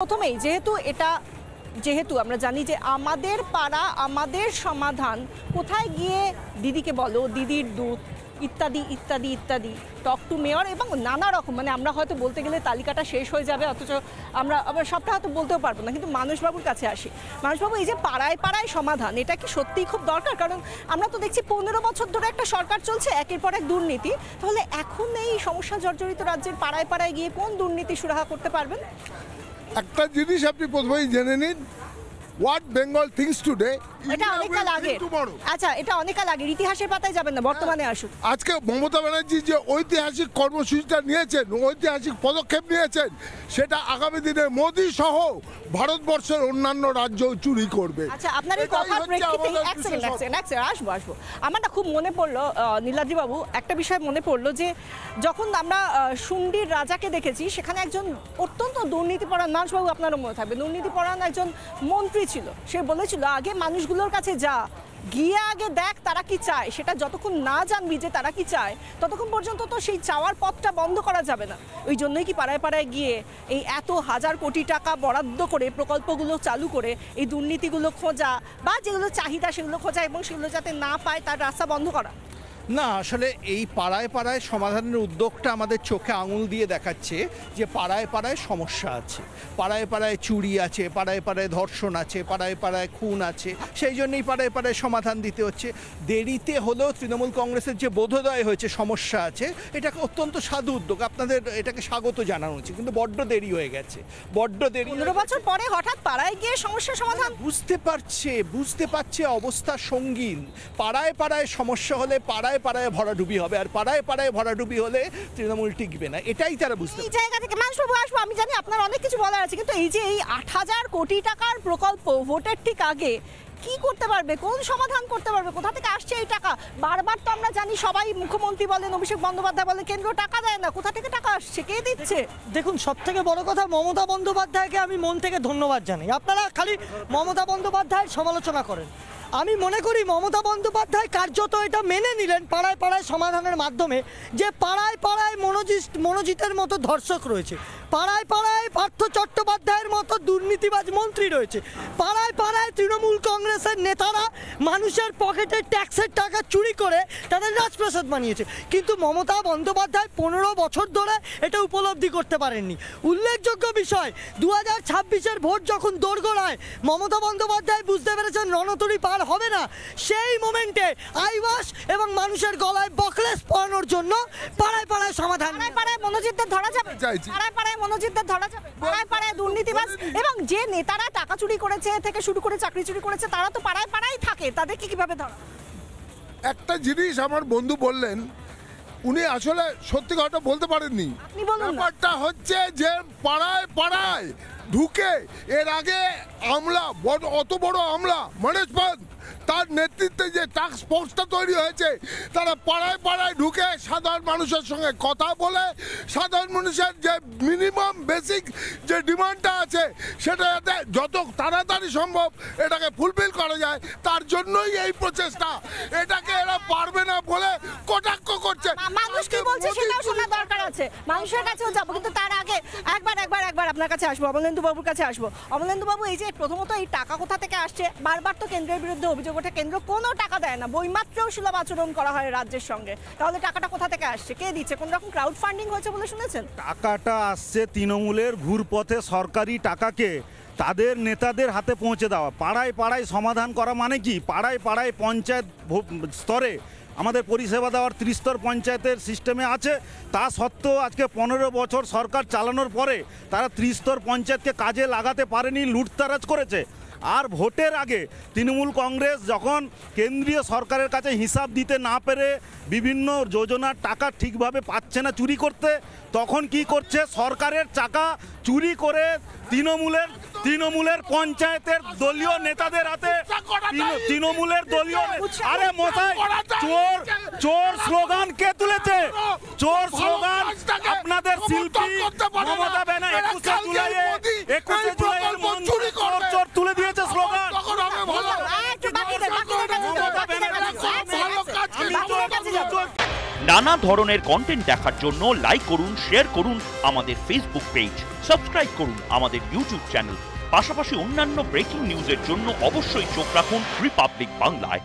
প্রথমেই যেহেতু আমরা জানি যে আমাদের পাড়া আমাদের সমাধান, কোথায় গিয়ে দিদিকে বলো, দিদির দুধ ইত্যাদি ইত্যাদি ইত্যাদি, টক টু মেয়র এবং নানা রকম, মানে আমরা হয়তো বলতে গেলে তালিকাটা শেষ হয়ে যাবে, অথচ আমরা সবটা হয়তো বলতেও পারবো না। কিন্তু মানুষবাবুর কাছে আসি। মানুষবাবু, এই যে পাড়ায় পাড়ায় সমাধান, এটা কি সত্যিই খুব দরকার? কারণ আমরা তো দেখছি 15 বছর ধরে একটা সরকার চলছে, একের পর এক দুর্নীতি। তাহলে এখন এই সমস্যা জর্জরিত রাজ্যের পাড়ায় পাড়ায় গিয়ে কোন দুর্নীতি সুরাহা করতে পারবেন? একটা জিনিস আপনি প্রথমেই জেনে নিন, হোয়াট বেঙ্গল থিংস টুডে, এটা অনেককাল আগে। আচ্ছা, এটা অনেককাল আগে, ইতিহাসের পাতায় যাবেন না, বর্তমানে আসুন। আজকে মমতা ব্যানার্জি যে ঐতিহাসিক কর্মসূচিটা নিয়েছেন, ঐতিহাসিক পদক্ষেপ নিয়েছেন, সেটা আগামী দিনে মোদি সহ ভারতবর্ষের অন্যান্য রাজ্য চুরি করবে। আচ্ছা, আপনার এই কথার প্রেক্ষিতে এক সেকেন্ড আসবো। আমার না খুব মনে পড়লো নীলাদ্রি বাবু, একটা বিষয় মনে পড়লো যে যখন আমরা শুন্ডির রাজাকে দেখেছি, সেখানে একজন অত্যন্ত দুর্নীতিপরায়ণ, মানুষবাবু আপনারও মনে থাকবে, দুর্নীতিপরায়ণ একজন মন্ত্রী ছিল। সে বলেছিল, আগে মানুষগুলোর কাছে যা, গিয়ে আগে দেখ তারা কি চায়। সেটা যতক্ষণ না জানবি যে তারা কি চায়, ততক্ষণ পর্যন্ত তো সেই চাওয়ার পথটা বন্ধ করা যাবে না। ওই জন্যই কি পাড়ায় পাড়ায় গিয়ে এই এত হাজার কোটি টাকা বরাদ্দ করে প্রকল্পগুলো চালু করে এই দুর্নীতিগুলো খোঁজা, বা যেগুলো চাহিদা সেগুলো খোঁজা এবং সেগুলো যাতে না পায় তার রাস্তা বন্ধ করা? না, আসলে এই পাড়ায় পাড়ায় সমাধানের উদ্যোগটা আমাদের চোখে আঙুল দিয়ে দেখাচ্ছে যে পাড়ায় পাড়ায় সমস্যা আছে, পাড়ায় পাড়ায় চুরি আছে, পাড়ায় পাড়ায় ধর্ষণ আছে, পাড়ায় পাড়ায় খুন আছে। সেই জন্যই পাড়ায় পাড়ায় সমাধান দিতে হচ্ছে। দেরিতে হলেও তৃণমূল কংগ্রেসের যে বোধোদয় হয়েছে সমস্যা আছে, এটা অত্যন্ত সাধু উদ্যোগ, আপনাদের এটাকে স্বাগত জানানো উচিত। কিন্তু বড্ড দেরি হয়ে গেছে, বড্ড দেরি। 15 বছর পরে হঠাৎ পাড়ায় গিয়ে সমস্যা সমাধান? বুঝতে পারছে অবস্থা সঙ্গীন। পাড়ায় পাড়ায় সমস্যা হলে পাড়ায় পাড়ায় ভরাডুবি হবে, আর পাড়ায় পাড়ায় ভরাডুবি হলে তৃণমূল টিকবে না, এটাই তারা বুঝতে। এই জায়গা থেকে মানুষবাবু আসবো, আমি জানি আপনার অনেক কিছু বলার আছে, কিন্তু এই যে এই 8,000 কোটি টাকার প্রকল্প ভোটের ঠিক আগে কি করতে পারবে, কোন সমাধান করতে পারবে, কোথা থেকে আসছে এই টাকা? বারবার তো আমরা জানি, সবাই মুখ্যমন্ত্রী বলেন, অভিষেক বন্দ্যোপাধ্যায় বলেন, কেন্দ্র টাকা দেয় না। কোথা থেকে টাকা আসছে, কে দিচ্ছে? দেখুন, সব থেকে বড় কথা, মমতা বন্দ্যোপাধ্যায়কে আমি মন থেকে ধন্যবাদ জানাই। আপনারা খালি মমতা বন্দ্যোপাধ্যায়ের সমালোচনা করেন। আমি মনে করি মমতা বন্দ্যোপাধ্যায় কার্যত এটা মেনে নিলেন পাড়ায় পাড়ায় সমাধানের মাধ্যমে, যে পাড়ায় পাড়ায় মনোজিতের মতো ধর্ষক রয়েছে, পাড়ায় পাড়ায় পার্থ চট্টোপাধ্যায়ের মতো দুর্নীতিবাজ মন্ত্রী রয়েছে, পাড়ায় পাড়ায় তৃণমূল কংগ্রেসের নেতারা মানুষের পকেটে ট্যাক্সের টাকা চুরি করে তাদের রাজপ্রাসাদ বানিয়েছে। কিন্তু মমতা বন্দ্যোপাধ্যায় 15 বছর ধরে এটা উপলব্ধি করতে পারেননি। উল্লেখযোগ্য বিষয়, 2026-এর ভোট যখন দোরগোড়ায়, মমতা বন্দ্যোপাধ্যায় বুঝতে পেরেছেন রণতরী পার হবে না। সেই মোমেন্টে আইওয়াস এবং মানুষের গলায় বকলেস পরানোর জন্য পাড়ায় পাড়ায় সমাধান। পাড়ায় মনোজিতদের ধরা যাবে, পাড়ায় মনোজিতদের ধরা যাবে, পাড়ায় দুর্নীতিবাজ এবং যে নেতারা টাকা চুরি করেছে থেকে শুরু করে চাকরি চুরি করেছে, তারা তো পাড়ায় পাড়ায় থাকে, তাদেরকে কিভাবে ধরা? একটা জিনিস আমার বন্ধু বললেন, উনি আসলে সত্যি কথা বলতে পারেননি। ব্যাপারটা হচ্ছে যে পাড়ায় পাড়ায় ঢুকে, এর আগে আমলা, অত বড় আমলা মনোজ পান, তার নেতৃত্বে যে টাস্ক ফোর্সটা তৈরি হয়েছে, তারা পাড়ায় পাড়ায় ঢুকে সাধারণ মানুষের সঙ্গে কথা বলে, সাধারণ মানুষের যে মিনিমাম বেসিক যে ডিমান্ডটা আছে, সেটা যাতে যত তাড়াতাড়ি সম্ভব এটাকে ফুলফিল করা যায়, তার জন্যই এই প্রচেষ্টা। এটাকে এরা পারবে না বলে কটাক্ষ করছে। মানুষ কি বলছে সেটাও শোনা দরকার আছে, মানুষের কাছেও যাবো। কিন্তু তার আগে একবার আপনার কাছে আসবো, অমলেন্দু বাবুর কাছে আসবো। অমলেন্দু বাবু, এই যে প্রথমত এই টাকা কোথা থেকে আসছে, বারবার তো কেন্দ্রের বিরুদ্ধে অভিযোগ ওঠে, কেন্দ্র কোনো টাকা দেয় না, বইমাত্রেও সুলভ আচরণ করা হয় রাজ্যের সঙ্গে। তাহলে টাকাটা কোথা থেকে আসছে, কে দিচ্ছে? কোন রকম ক্রাউড ফান্ডিং হয়েছে বলে শুনেছেন? টাকাটা আসছে তৃণমূলের ঘুরপথে সরকারি টাকাকে তাদের নেতাদের হাতে পৌঁছে দেওয়া। পাড়ায় পাড়ায় সমাধান করা মানে কি? পাড়ায় পাড়ায় পঞ্চায়েত স্তরে আমাদের পরিষেবা দেওয়ার 30 স্তর পঞ্চায়েতের সিস্টেমে আছে। তা সত্ত্বেও আজকে 15 বছর সরকার চালানোর পরে তারা 30 স্তর পঞ্চায়েতকে কাজে লাগাতে পারেনি, লুটতারাজ করেছে। আর ভোটের আগে তৃণমূল কংগ্রেস যখন কেন্দ্রীয় সরকারের কাছে হিসাব দিতে না পেরে বিভিন্ন যোজনার টাকা ঠিকভাবে পাচ্ছে না চুরি করতে, তখন কি করছে? সরকারের টাকা চুরি করে তৃণমূলের পঞ্চায়েতের দলীয় নেতাদের হাতে, তৃণমূলের দলীয়, আরে মশাই, চোর স্লোগান কে তুলেছে? চোর স্লোগান আপনাদের শিল্পী মমতা ব্যানার্জি 21শে জুলাইয়ের চোর তুলে দিয়েছে স্লোগান। নানা ধরনের কন্টেন্ট দেখার জন্য লাইক করুন, শেয়ার করুন আমাদের ফেসবুক পেজ সাবস্ক্রাইব করুন আমাদের ইউটিউব চ্যানেল। পাশাপাশি অন্যান্য ব্রেকিং নিউজের জন্য অবশ্যই চোখ রাখুন রিপাবলিক বাংলায়।